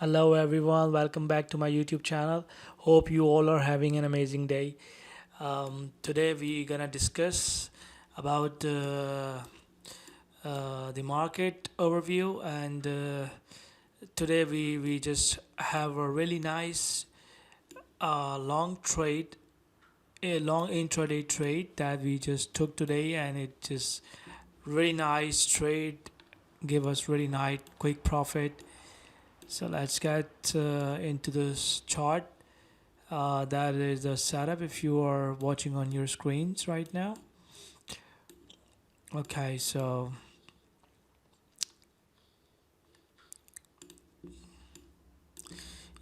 Hello everyone, welcome back to my YouTube channel. Hope you all are having an amazing day. Today we're gonna discuss about the market overview, and today we just have a really nice long trade, a long intraday trade that we just took today, and it just really nice trade, give us really nice quick profit. So let's get into this chart. That is the setup if you are watching on your screens right now. Okay, so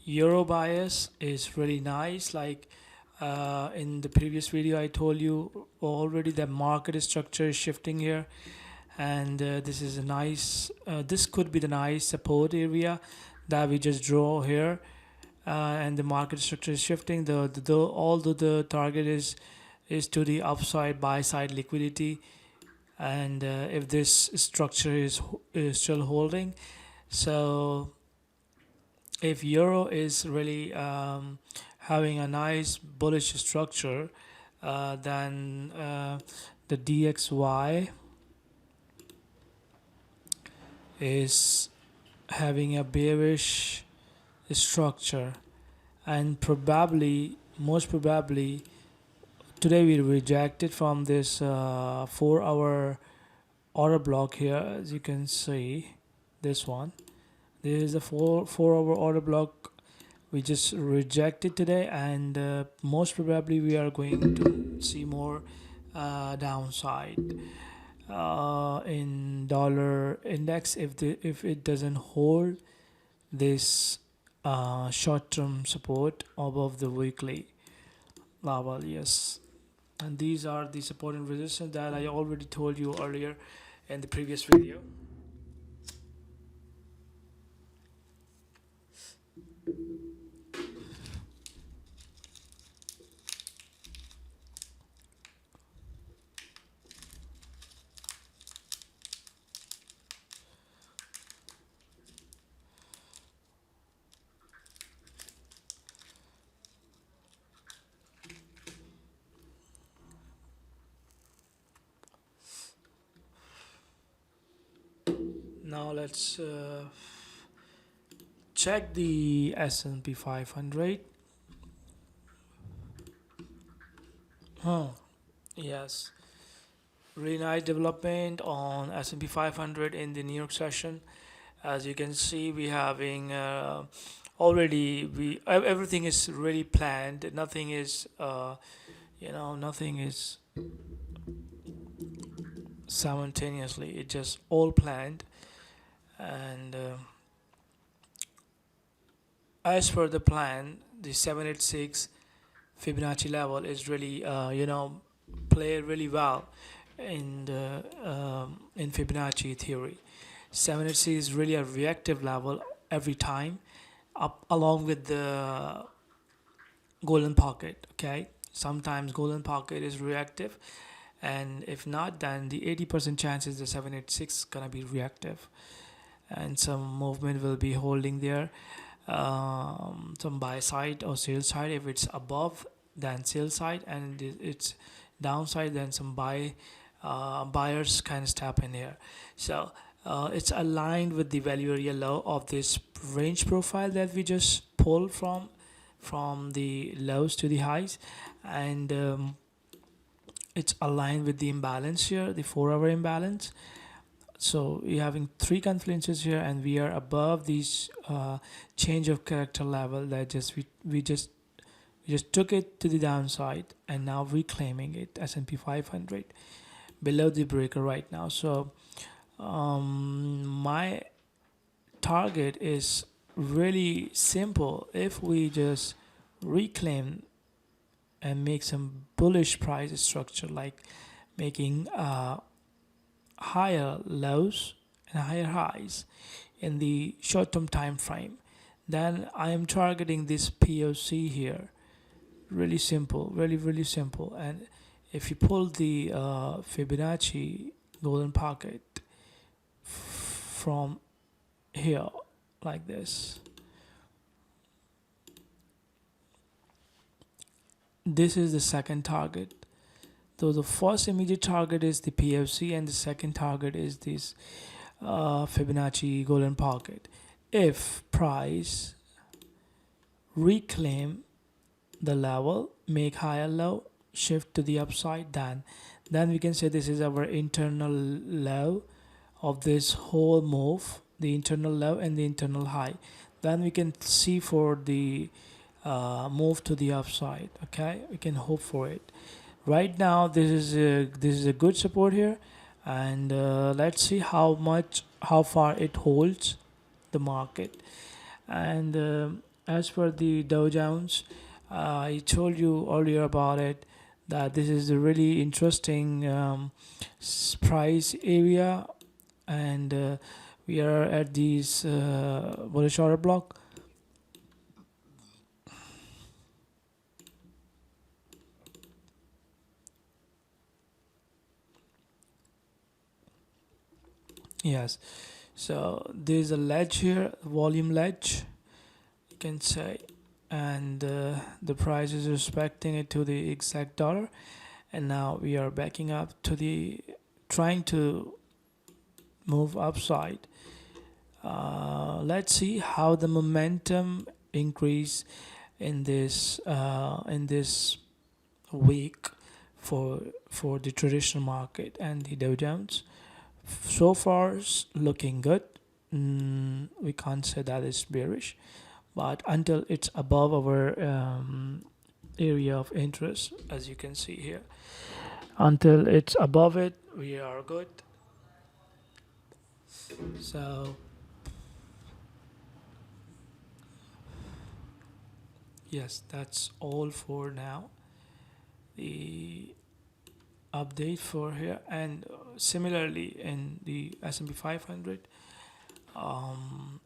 euro bias is really nice. Like in the previous video, I told you already the market structure is shifting here, and this is a nice. This could be the nice support area that we just draw here, and the market structure is shifting. Although the target is to the upside buy side liquidity, and if this structure is still holding, so if euro is really having a nice bullish structure, then the dxy is having a bearish structure, and most probably today we rejected from this 4 hour order block here. As you can see, this one, this is a 4 hour order block we just rejected today, and most probably we are going to see more downside in dollar index if it doesn't hold this short-term support above the weekly level. Yes, and these are the support and resistance that I already told you earlier in the previous video. Now let's check the S&P 500. Huh. Yes, really nice development on S&P 500 in the New York session. As you can see, we having already everything is really planned. Nothing is nothing is simultaneously. It's just all planned, and as per the plan, the 786 Fibonacci level is really play really well in Fibonacci theory. 786 is really a reactive level every time, up along with the golden pocket. Okay, sometimes golden pocket is reactive, and if not, then the 80% chances the 786 gonna be reactive, and some movement will be holding there, some buy side or sell side. If it's above, then sell side, and it's downside, then some buyers can step in here. So it's aligned with the value area low of this range profile that we just pulled from the lows to the highs, and it's aligned with the imbalance here, the 4 hour imbalance. So we're having three confluences here, and we are above these change of character level that we just took it to the downside, and now reclaiming it. S&P 500 below the breaker right now. So my target is really simple. If we just reclaim and make some bullish price structure, like making higher lows and higher highs in the short-term time frame, then I am targeting this POC here. Really simple, really simple. And if you pull the Fibonacci golden pocket from here like this, this is the second target. So the first immediate target is the PFC, and the second target is this Fibonacci golden pocket. If price reclaim the level, make higher low, shift to the upside, then we can say this is our internal low of this whole move, the internal low and the internal high. Then we can see for the move to the upside. Okay, we can hope for it. Right now this is a good support here, and let's see how far it holds the market. And as for the Dow Jones, I told you earlier about it, that this is a really interesting price area, and we are at this bullish order block. Yes, so there's a ledge here, volume ledge, you can say, and the price is respecting it to the exact dollar, and now we are backing up to the, trying to move upside. Let's see how the momentum increase in this week for the traditional market and the Dow Jones. So far looking good. We can't say that it's bearish, but until it's above our area of interest, as you can see here, until it's above it, we are good. So yes, that's all for now, the update for here. And similarly in the S&P 500,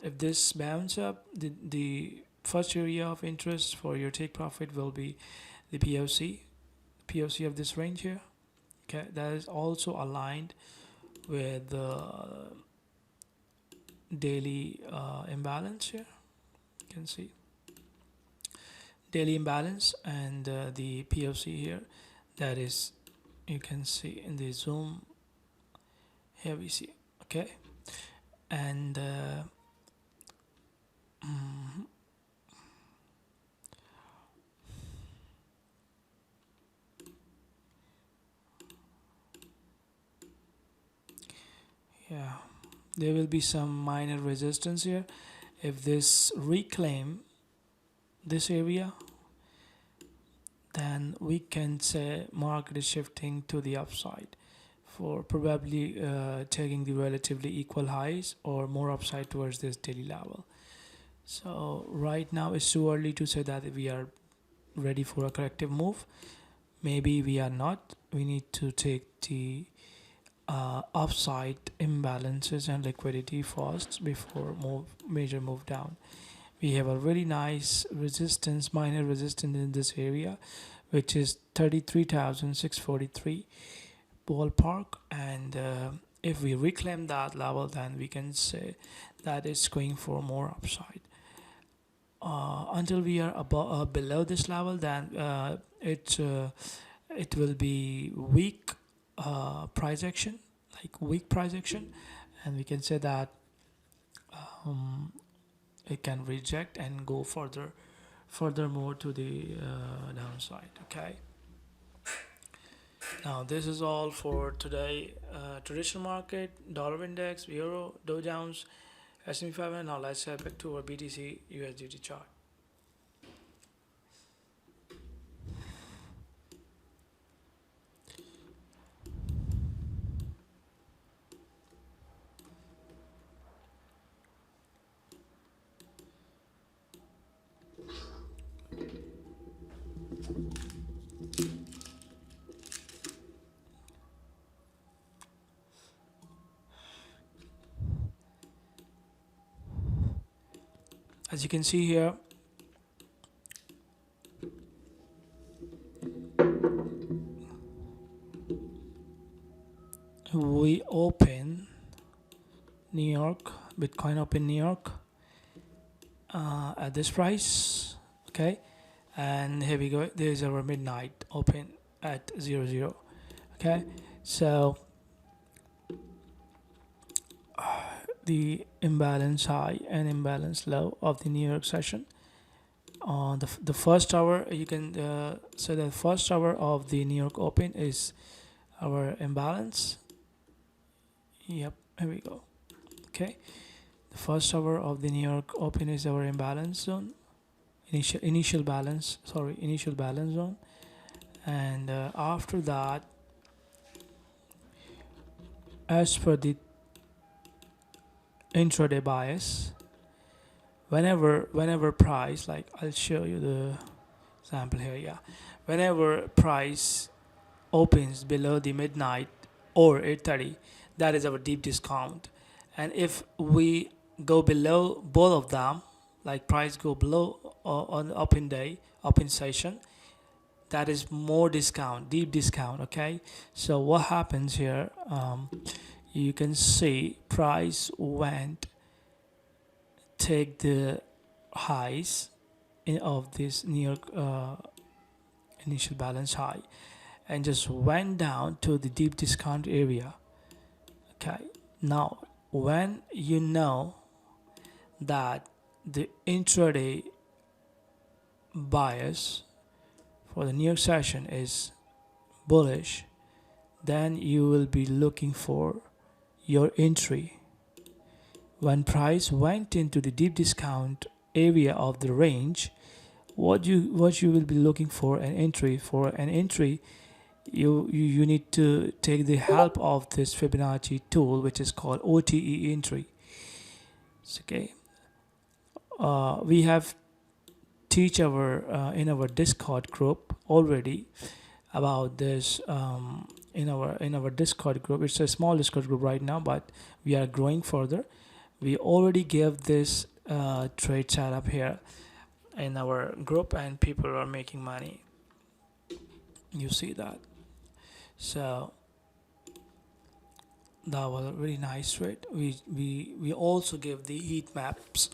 if this bounce up, the first area of interest for your take profit will be the POC of this range here. Okay, that is also aligned with the daily imbalance here. You can see daily imbalance, and the POC here, that is, you can see in the zoom here, we see. Okay, and mm, yeah, there will be some minor resistance here. If this reclaim this area, then we can say market is shifting to the upside, for probably taking the relatively equal highs or more upside towards this daily level. So right now it's too early to say that we are ready for a corrective move. Maybe we are not. We need to take the upside imbalances and liquidity first before major move down. We have a really nice resistance, minor resistance in this area, which is 33,643 ballpark, and if we reclaim that level, then we can say that it's going for more upside. Until we are above below this level, then it will be weak price action, like weak price action, and we can say that um, it can reject and go furthermore to the downside. Okay, now this is all for today. Traditional market, dollar index, euro, Dow Jones, S&P 500. Now let's head back to our BTC USDT chart. As you can see here, we open New York, Bitcoin open New York at this price. Okay, and here we go. There's our midnight open at 00. Okay, so the imbalance high and imbalance low of the New York session. On the first hour, you can so the first hour of the New York Open is our imbalance. Yep, here we go. Okay, the first hour of the New York Open is our imbalance zone, initial balance. Sorry, initial balance zone, and after that, as per the intraday bias, whenever price, like I'll show you the sample here. Yeah, whenever price opens below the midnight or 8:30, that is our deep discount. And if we go below both of them, like price go below on open day, open session, that is more discount, deep discount. Okay, so what happens here? You can see price went take the highs of this New York initial balance high and just went down to the deep discount area. Okay, now when you know that the intraday bias for the New York session is bullish, then you will be looking for your entry. When price went into the deep discount area of the range, what you will be looking for an entry. For an entry, you need to take the help of this Fibonacci tool, which is called OTE entry. Okay, we have teach our in our Discord group already about this in our Discord group. It's a small Discord group right now, but we are growing further. We already gave this trade setup here in our group, and people are making money. You see that. So that was a really nice trade. We also give the heat maps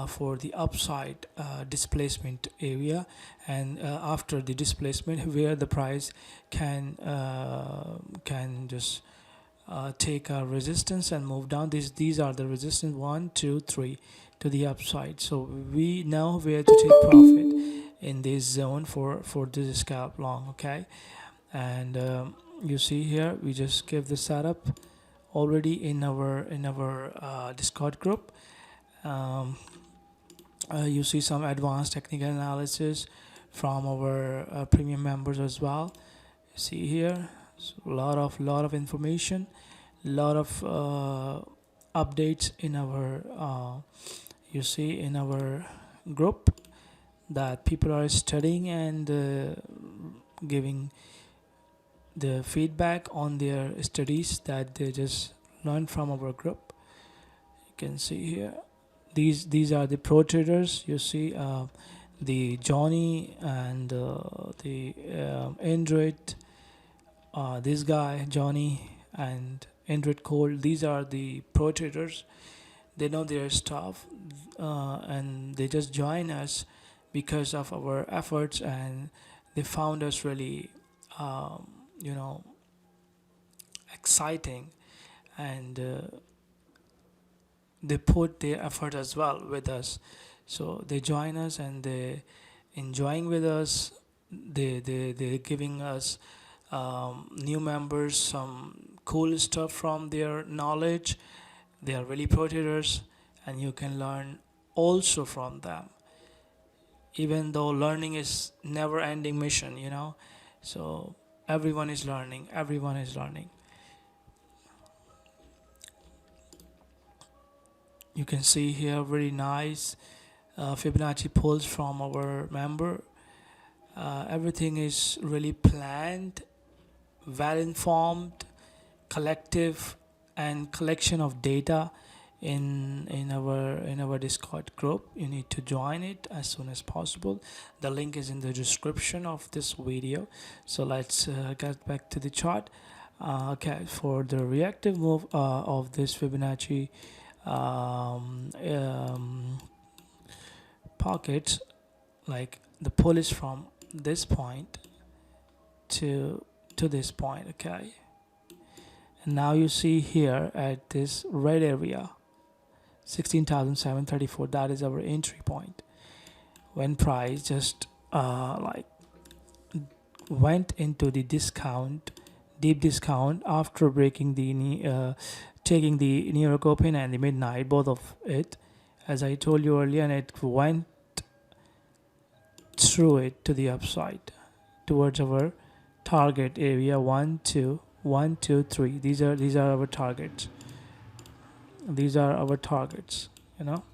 for the upside displacement area, and after the displacement where the price can just take a resistance and move down. These are the resistance 1, 2, 3 to the upside. So we know where to take profit in this zone for this scalp long. Okay, and you see here we just give the setup already in our Discord group. Um, you see some advanced technical analysis from our premium members as well. You see here, so lot of information, lot of updates in our you see in our group that people are studying and giving the feedback on their studies that they just learned from our group. You can see here these are the pro traders. You see the Johnny and the Android, this guy Johnny and Android Cole. These are the pro traders. They know their stuff, and they just join us because of our efforts, and they found us really um, you know exciting, and they put their effort as well with us. So they join us and they enjoying with us. They're giving us new members some cool stuff from their knowledge. They are really pro traders, and you can learn also from them, even though learning is never ending mission. So everyone is learning. You can see here very nice Fibonacci pulls from our member. Everything is really planned, well informed, collective, and collection of data in our Discord group. You need to join it as soon as possible. The link is in the description of this video. So let's get back to the chart. Okay, for the reactive move of this Fibonacci um, um, pockets, like the pull is from this point to this point, okay? And now you see here at this red area 16,734, that is our entry point when price just like went into the discount, deep discount, after breaking the taking the New York Open and the midnight, both of it, as I told you earlier, and it went through it to the upside towards our target area 1 2 1 2 3. These are our targets. These are our targets, you know.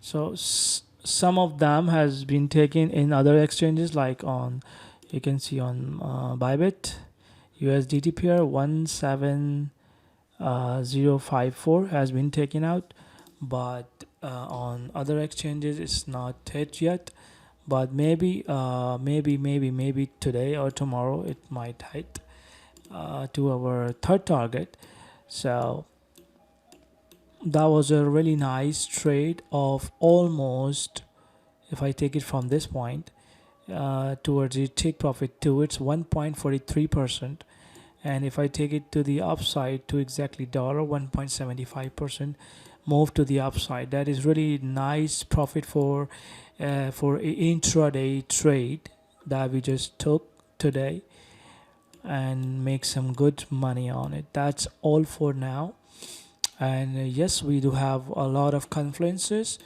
So some of them has been taken in other exchanges, like on, you can see on Bybit, USDT pair 17054 has been taken out, but on other exchanges it's not hit yet. But maybe today or tomorrow it might hit to our third target. So that was a really nice trade of almost, if I take it from this point towards the take profit to its 1.43%, and if I take it to the upside to exactly dollar 1.75% move to the upside, that is really nice profit for intraday trade that we just took today, and make some good money on it. That's all for now. And yes, we do have a lot of confluences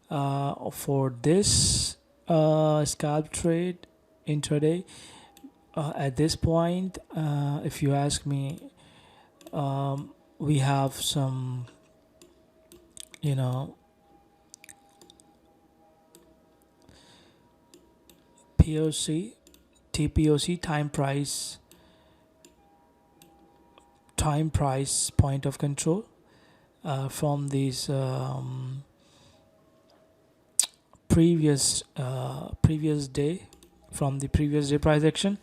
for this scalp trade intraday. At this point, if you ask me, we have some, you know, POC, TPOC, time price point of control from these previous day, from the previous day price action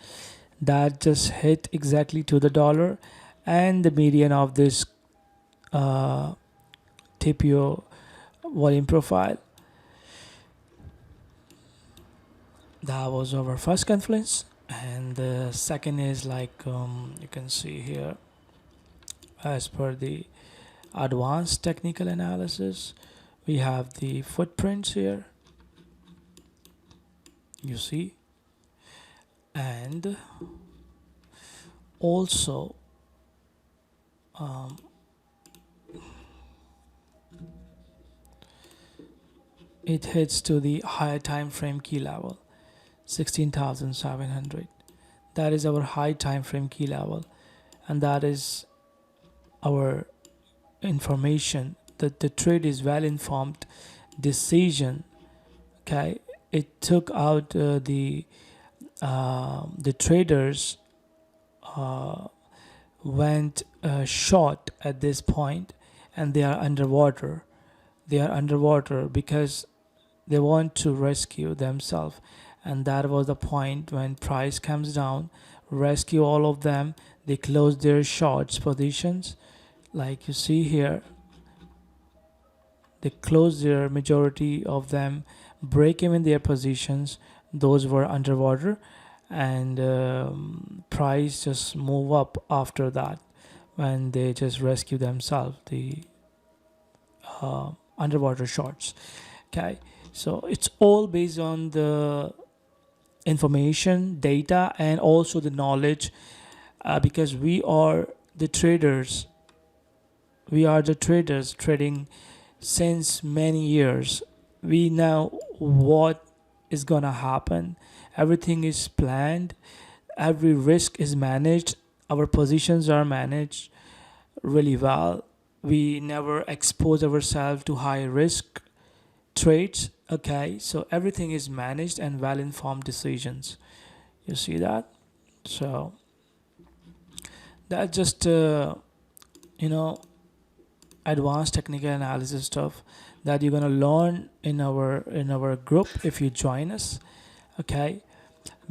that just hit exactly to the dollar, and the median of this TPO volume profile. That was our first confluence, and the second is like you can see here, as per the advanced technical analysis, we have the footprints here, you see, and also it hits to the higher time frame key level 16,700. That is our high time frame key level, and that is our information that the trade is well informed decision. Okay, it took out the traders went short at this point, and they are underwater. They are underwater because they want to rescue themselves, and that was the point. When price comes down, rescue all of them. They close their shorts positions, like you see here. They close their majority of them, break even their positions. Those were underwater, and price just move up after that when they just rescue themselves, the underwater shorts. Okay, so it's all based on the information, data, and also the knowledge, because we are the traders. We are the traders trading since many years. We know what is gonna happen. Everything is planned. Every risk is managed. Our positions are managed really well. We never expose ourselves to high risk trades. Okay, so everything is managed and well informed decisions. You see that? So that just advanced technical analysis stuff that you're gonna learn in our group if you join us. Okay,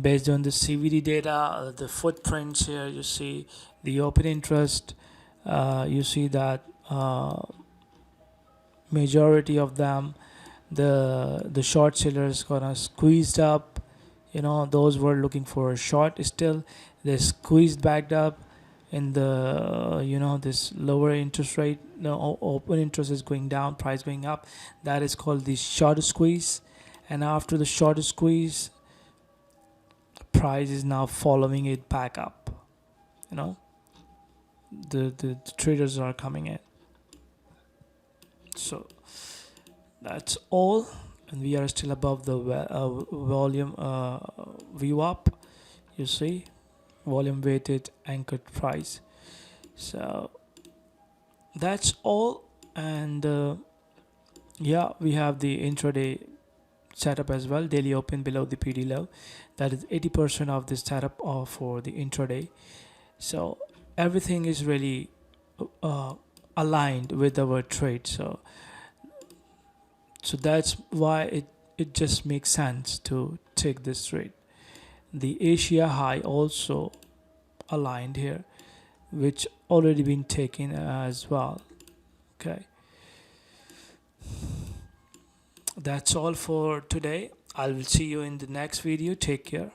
based on the CVD data, the footprints here, you see the open interest. You see that majority of them, the short sellers gonna squeezed up, those were looking for a short. Still they squeezed backed up in the this lower interest rate. No, open interest is going down, price going up. That is called the short squeeze. And after the short squeeze, price is now following it back up. you know the traders are coming in. So that's all, and we are still above the volume view up. You see, volume weighted anchored price. So that's all. And yeah, we have the intraday setup as well. Daily open below the PD low. That is 80% of this setup for the intraday. So everything is really aligned with our trade. So that's why it just makes sense to take this trade. The Asia high also aligned here, which already been taken as well. Okay, that's all for today. I will see you in the next video. Take care.